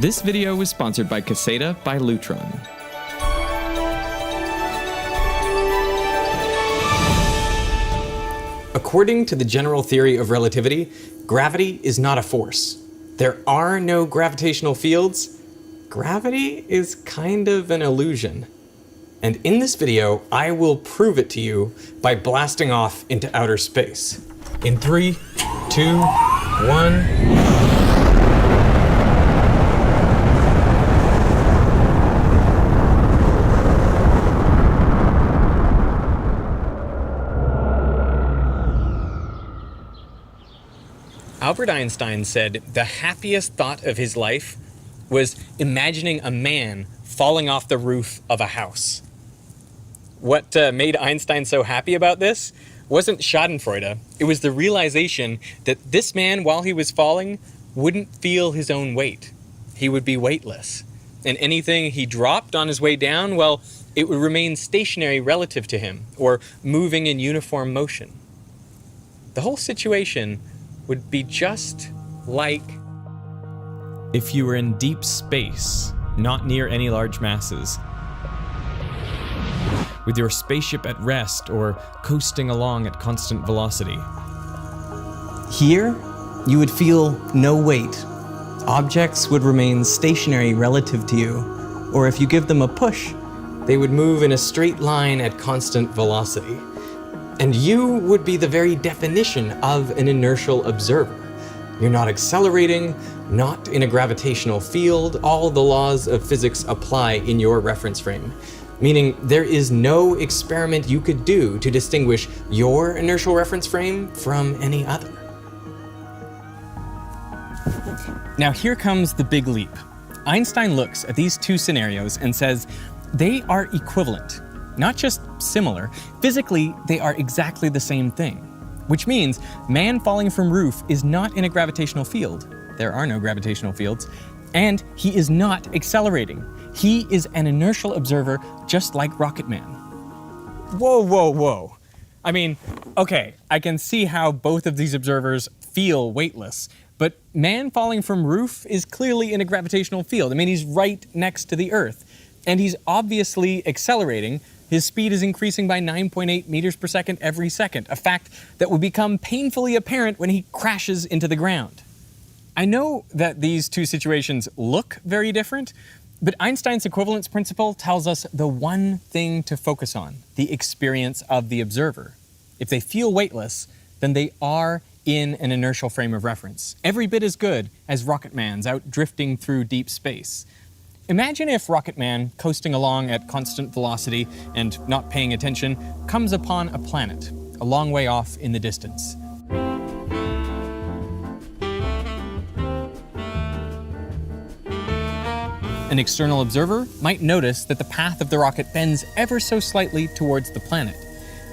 This video was sponsored by Caseta by Lutron. According to the general theory of relativity, gravity is not a force. There are no gravitational fields. Gravity is kind of an illusion. And in this video, I will prove it to you by blasting off into outer space. In 3, 2, 1... Albert Einstein said the happiest thought of his life was imagining a man falling off the roof of a house. What made Einstein so happy about this wasn't Schadenfreude. It was the realization that this man, while he was falling, wouldn't feel his own weight. He would be weightless. And anything he dropped on his way down, well, it would remain stationary relative to him, or moving in uniform motion. The whole situation would be just like if you were in deep space, not near any large masses, with your spaceship at rest or coasting along at constant velocity. Here, you would feel no weight. Objects would remain stationary relative to you, or if you give them a push, they would move in a straight line at constant velocity. And you would be the very definition of an inertial observer. You're not accelerating, not in a gravitational field. All the laws of physics apply in your reference frame, meaning there is no experiment you could do to distinguish your inertial reference frame from any other. Now here comes the big leap. Einstein looks at these two scenarios and says they are equivalent. Not just similar, physically they are exactly the same thing. Which means man falling from roof is not in a gravitational field. There are no gravitational fields. And he is not accelerating. He is an inertial observer just like Rocket Man. Whoa, whoa, whoa. I mean, okay, I can see how both of these observers feel weightless, but man falling from roof is clearly in a gravitational field. I mean, he's right next to the Earth, and he's obviously accelerating. His speed is increasing by 9.8 meters per second every second, a fact that will become painfully apparent when he crashes into the ground. I know that these two situations look very different, but Einstein's equivalence principle tells us the one thing to focus on, the experience of the observer. If they feel weightless, then they are in an inertial frame of reference, every bit as good as Rocket Man's out drifting through deep space. Imagine if Rocket Man, coasting along at constant velocity and not paying attention, comes upon a planet, a long way off in the distance. An external observer might notice that the path of the rocket bends ever so slightly towards the planet.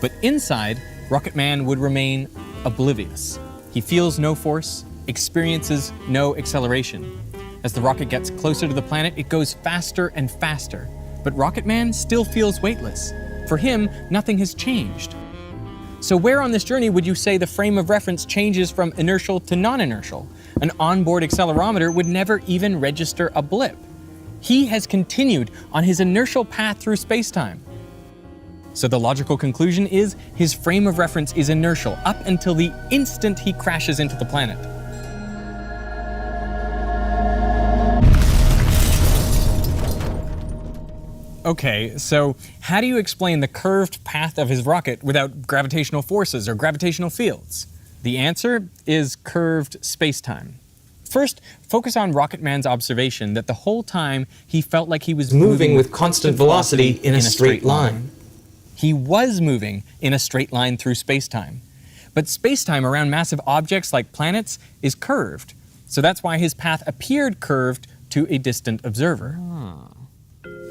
But inside, Rocket Man would remain oblivious. He feels no force, experiences no acceleration. As the rocket gets closer to the planet, it goes faster and faster. But Rocket Man still feels weightless. For him, nothing has changed. So where on this journey would you say the frame of reference changes from inertial to non-inertial? An onboard accelerometer would never even register a blip. He has continued on his inertial path through space-time. So the logical conclusion is his frame of reference is inertial up until the instant he crashes into the planet. Okay, so how do you explain the curved path of his rocket without gravitational forces or gravitational fields? The answer is curved space-time. First, focus on Rocket Man's observation that the whole time he felt like he was moving with constant velocity in a straight line. He was moving in a straight line through space-time. But space-time around massive objects like planets is curved, so that's why his path appeared curved to a distant observer.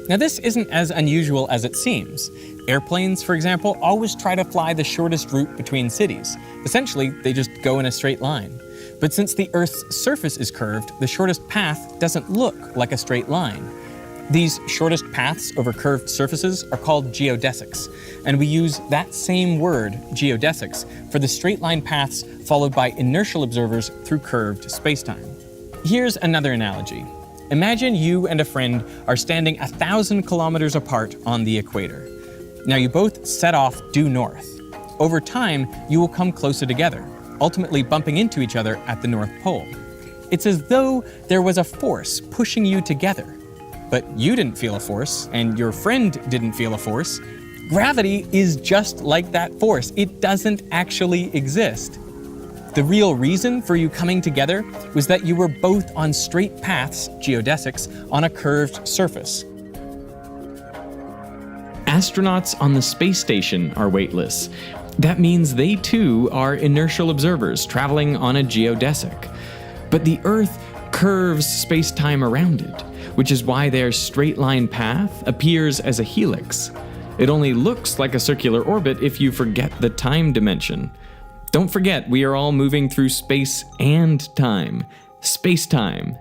Now this isn't as unusual as it seems. Airplanes, for example, always try to fly the shortest route between cities. Essentially, they just go in a straight line. But since the Earth's surface is curved, the shortest path doesn't look like a straight line. These shortest paths over curved surfaces are called geodesics, and we use that same word, geodesics, for the straight line paths followed by inertial observers through curved spacetime. Here's another analogy. Imagine you and a friend are standing 1,000 kilometers apart on the equator. Now you both set off due north. Over time, you will come closer together, ultimately bumping into each other at the North Pole. It's as though there was a force pushing you together. But you didn't feel a force, and your friend didn't feel a force. Gravity is just like that force. It doesn't actually exist. The real reason for you coming together was that you were both on straight paths, geodesics, on a curved surface. Astronauts on the space station are weightless. That means they too are inertial observers traveling on a geodesic. But the Earth curves space-time around it, which is why their straight-line path appears as a helix. It only looks like a circular orbit if you forget the time dimension. Don't forget, we are all moving through space and time. Space-time.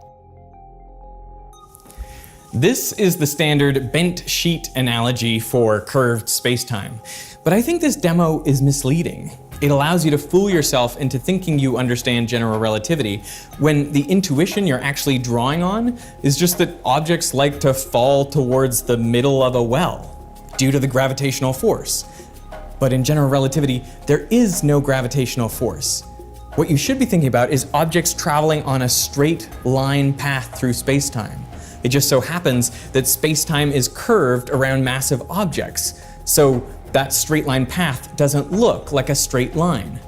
This is the standard bent sheet analogy for curved space-time. But I think this demo is misleading. It allows you to fool yourself into thinking you understand general relativity when the intuition you're actually drawing on is just that objects like to fall towards the middle of a well due to the gravitational force. But in general relativity, there is no gravitational force. What you should be thinking about is objects traveling on a straight line path through space-time. It just so happens that space-time is curved around massive objects, so that straight line path doesn't look like a straight line.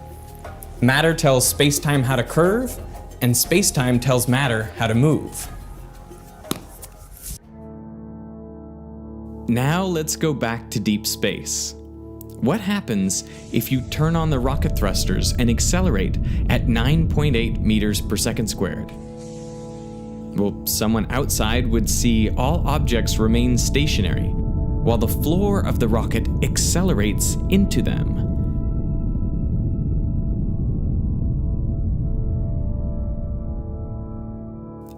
Matter tells space-time how to curve, and space-time tells matter how to move. Now let's go back to deep space. What happens if you turn on the rocket thrusters and accelerate at 9.8 meters per second squared? Well, someone outside would see all objects remain stationary, while the floor of the rocket accelerates into them.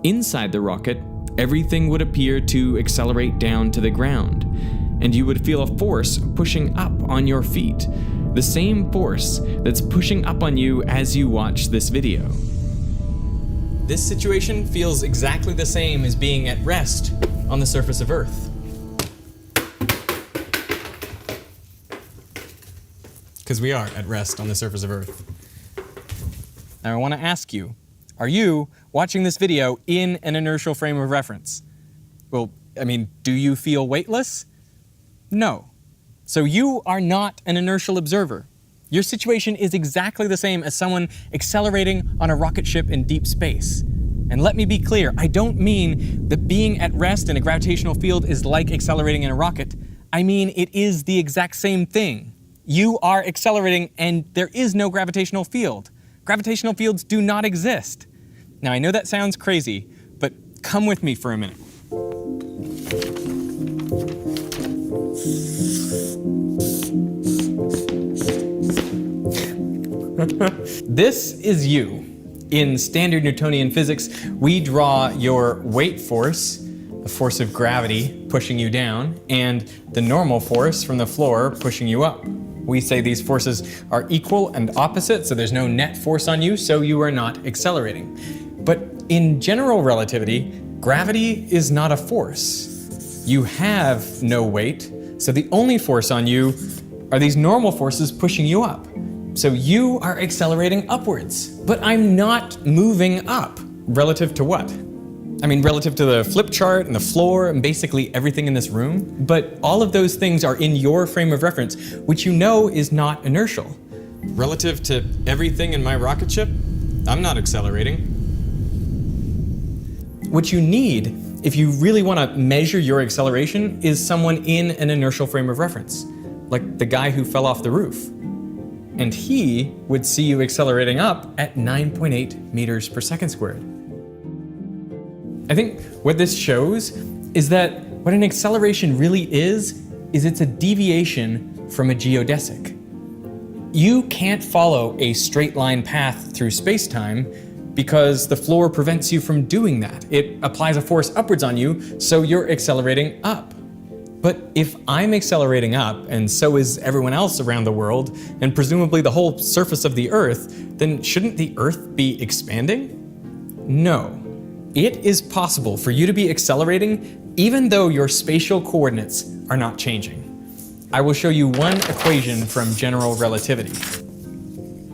Inside the rocket, everything would appear to accelerate down to the ground, and you would feel a force pushing up on your feet, the same force that's pushing up on you as you watch this video. This situation feels exactly the same as being at rest on the surface of Earth. Because we are at rest on the surface of Earth. Now I want to ask you, are you watching this video in an inertial frame of reference? Well, do you feel weightless? No. So you are not an inertial observer. Your situation is exactly the same as someone accelerating on a rocket ship in deep space. And let me be clear, I don't mean that being at rest in a gravitational field is like accelerating in a rocket. I mean it is the exact same thing. You are accelerating and there is no gravitational field. Gravitational fields do not exist. Now I know that sounds crazy, but come with me for a minute. This is you. In standard Newtonian physics, we draw your weight force, the force of gravity pushing you down, and the normal force from the floor pushing you up. We say these forces are equal and opposite, so there's no net force on you, so you are not accelerating. But in general relativity, gravity is not a force. You have no weight, so the only force on you are these normal forces pushing you up. So you are accelerating upwards, but I'm not moving up. Relative to what? Relative to the flip chart and the floor and basically everything in this room. But all of those things are in your frame of reference, which you know is not inertial. Relative to everything in my rocket ship, I'm not accelerating. What you need, if you really want to measure your acceleration, is someone in an inertial frame of reference, like the guy who fell off the roof. And he would see you accelerating up at 9.8 meters per second squared. I think what this shows is that what an acceleration really is it's a deviation from a geodesic. You can't follow a straight line path through space-time because the floor prevents you from doing that. It applies a force upwards on you, so you're accelerating up. But if I'm accelerating up, and so is everyone else around the world, and presumably the whole surface of the Earth, then shouldn't the Earth be expanding? No. It is possible for you to be accelerating even though your spatial coordinates are not changing. I will show you one equation from general relativity.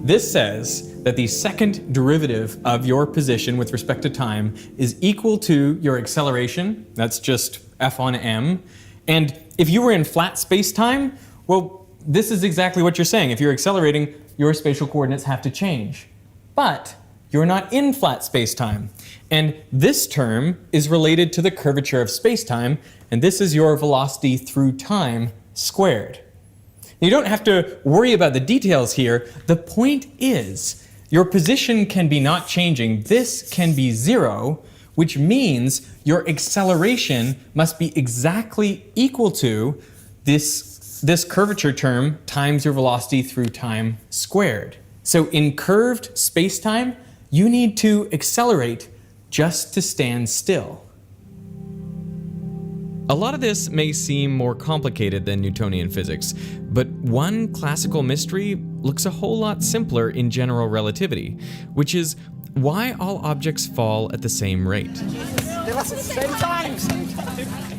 This says that the second derivative of your position with respect to time is equal to your acceleration, that's just f on m, and if you were in flat space-time, well, this is exactly what you're saying. If you're accelerating, your spatial coordinates have to change. But you're not in flat space-time. And this term is related to the curvature of space-time, and this is your velocity through time squared. You don't have to worry about the details here. The point is, your position can be not changing. This can be 0, which means your acceleration must be exactly equal to this curvature term times your velocity through time squared. So in curved space-time, you need to accelerate just to stand still. A lot of this may seem more complicated than Newtonian physics, but one classical mystery looks a whole lot simpler in general relativity, which is why all objects fall at the same rate.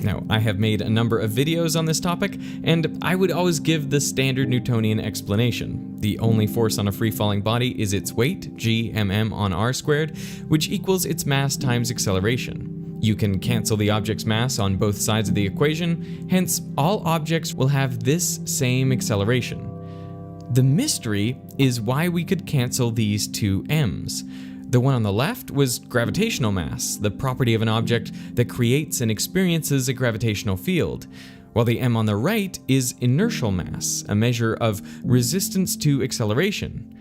Now, I have made a number of videos on this topic, and I would always give the standard Newtonian explanation. The only force on a free-falling body is its weight, g mm on r squared, which equals its mass times acceleration. You can cancel the object's mass on both sides of the equation, hence all objects will have this same acceleration. The mystery is why we could cancel these two m's. The one on the left was gravitational mass, the property of an object that creates and experiences a gravitational field, while the m on the right is inertial mass, a measure of resistance to acceleration.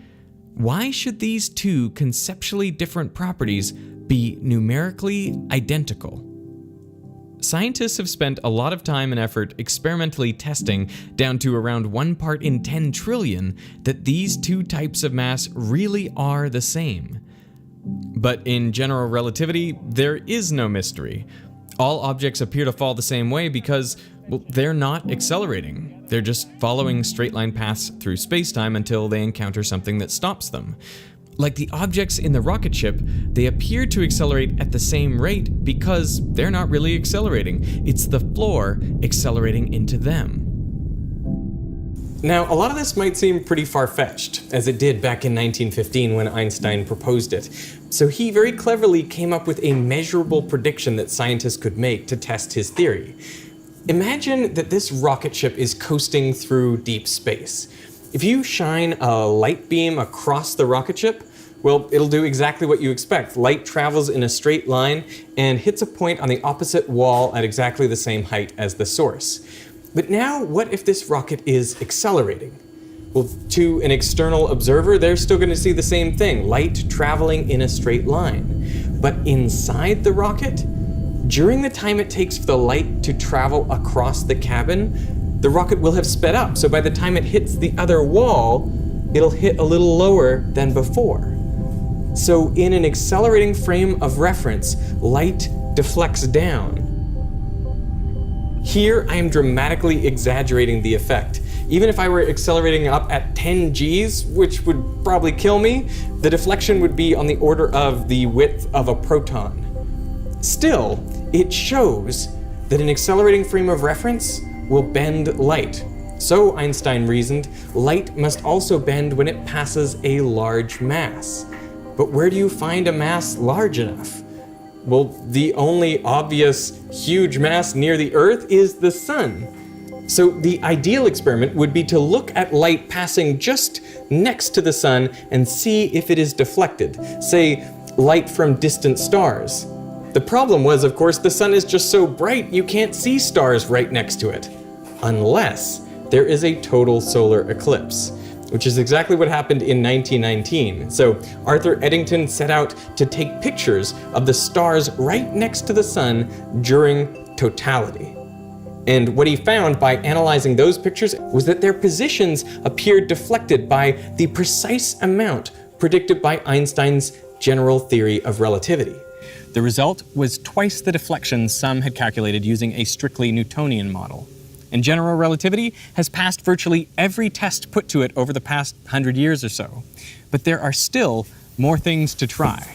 Why should these two conceptually different properties be numerically identical? Scientists have spent a lot of time and effort experimentally testing down to around 1 part in 10 trillion that these two types of mass really are the same. But in general relativity, there is no mystery. All objects appear to fall the same way because, well, they're not accelerating. They're just following straight line paths through space-time until they encounter something that stops them. Like the objects in the rocket ship, they appear to accelerate at the same rate because they're not really accelerating. It's the floor accelerating into them. Now, a lot of this might seem pretty far-fetched, as it did back in 1915 when Einstein proposed it. So he very cleverly came up with a measurable prediction that scientists could make to test his theory. Imagine that this rocket ship is coasting through deep space. If you shine a light beam across the rocket ship, well, it'll do exactly what you expect. Light travels in a straight line and hits a point on the opposite wall at exactly the same height as the source. But now, what if this rocket is accelerating? Well, to an external observer, they're still going to see the same thing, light traveling in a straight line. But inside the rocket, during the time it takes for the light to travel across the cabin, the rocket will have sped up. So by the time it hits the other wall, it'll hit a little lower than before. So in an accelerating frame of reference, light deflects down. Here, I am dramatically exaggerating the effect. Even if I were accelerating up at 10 Gs, which would probably kill me, the deflection would be on the order of the width of a proton. Still, it shows that an accelerating frame of reference will bend light. So, Einstein reasoned, light must also bend when it passes a large mass. But where do you find a mass large enough? Well, the only obvious huge mass near the Earth is the Sun. So the ideal experiment would be to look at light passing just next to the Sun and see if it is deflected, say, light from distant stars. The problem was, of course, the Sun is just so bright you can't see stars right next to it, unless there is a total solar eclipse, which is exactly what happened in 1919. So Arthur Eddington set out to take pictures of the stars right next to the Sun during totality. And what he found by analyzing those pictures was that their positions appeared deflected by the precise amount predicted by Einstein's general theory of relativity. The result was twice the deflection some had calculated using a strictly Newtonian model. And general relativity has passed virtually every test put to it over the past 100 years or so. But there are still more things to try.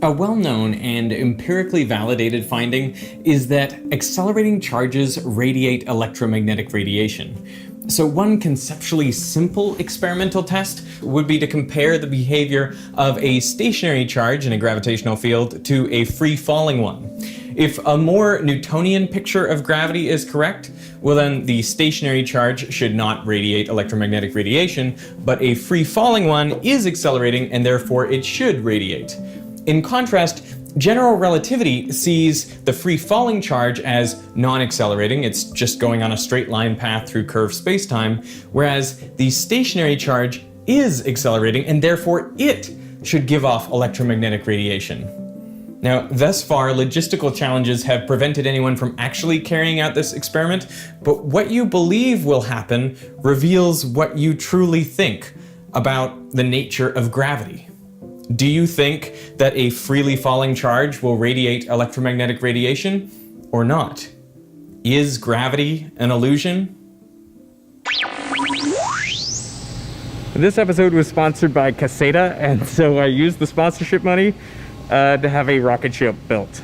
A well-known and empirically validated finding is that accelerating charges radiate electromagnetic radiation. So one conceptually simple experimental test would be to compare the behavior of a stationary charge in a gravitational field to a free-falling one. If a more Newtonian picture of gravity is correct, well then the stationary charge should not radiate electromagnetic radiation, but a free-falling one is accelerating and therefore it should radiate. In contrast, general relativity sees the free-falling charge as non-accelerating, it's just going on a straight line path through curved spacetime, whereas the stationary charge is accelerating and therefore it should give off electromagnetic radiation. Now, thus far, logistical challenges have prevented anyone from actually carrying out this experiment, but what you believe will happen reveals what you truly think about the nature of gravity. Do you think that a freely falling charge will radiate electromagnetic radiation or not? Is gravity an illusion? This episode was sponsored by Caseta, and so I used the sponsorship money to have a rocket ship built.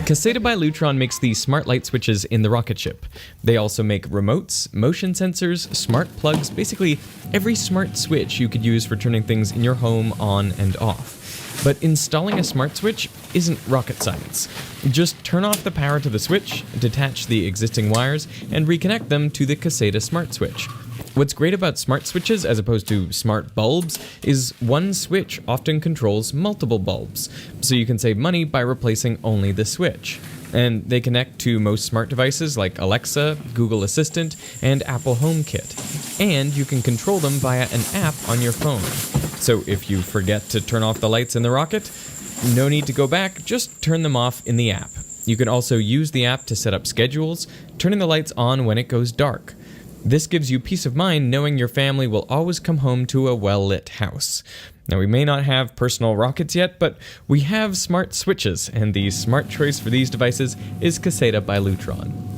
Caseta by Lutron makes the smart light switches in the rocket ship. They also make remotes, motion sensors, smart plugs, basically every smart switch you could use for turning things in your home on and off. But installing a smart switch isn't rocket science. Just turn off the power to the switch, detach the existing wires, and reconnect them to the Caseta smart switch. What's great about smart switches as opposed to smart bulbs is one switch often controls multiple bulbs, so you can save money by replacing only the switch. And they connect to most smart devices like Alexa, Google Assistant, and Apple HomeKit. And you can control them via an app on your phone. So if you forget to turn off the lights in the rocket, no need to go back, just turn them off in the app. You can also use the app to set up schedules, turning the lights on when it goes dark. This gives you peace of mind knowing your family will always come home to a well-lit house. Now, we may not have personal rockets yet, but we have smart switches, and the smart choice for these devices is Caseta by Lutron.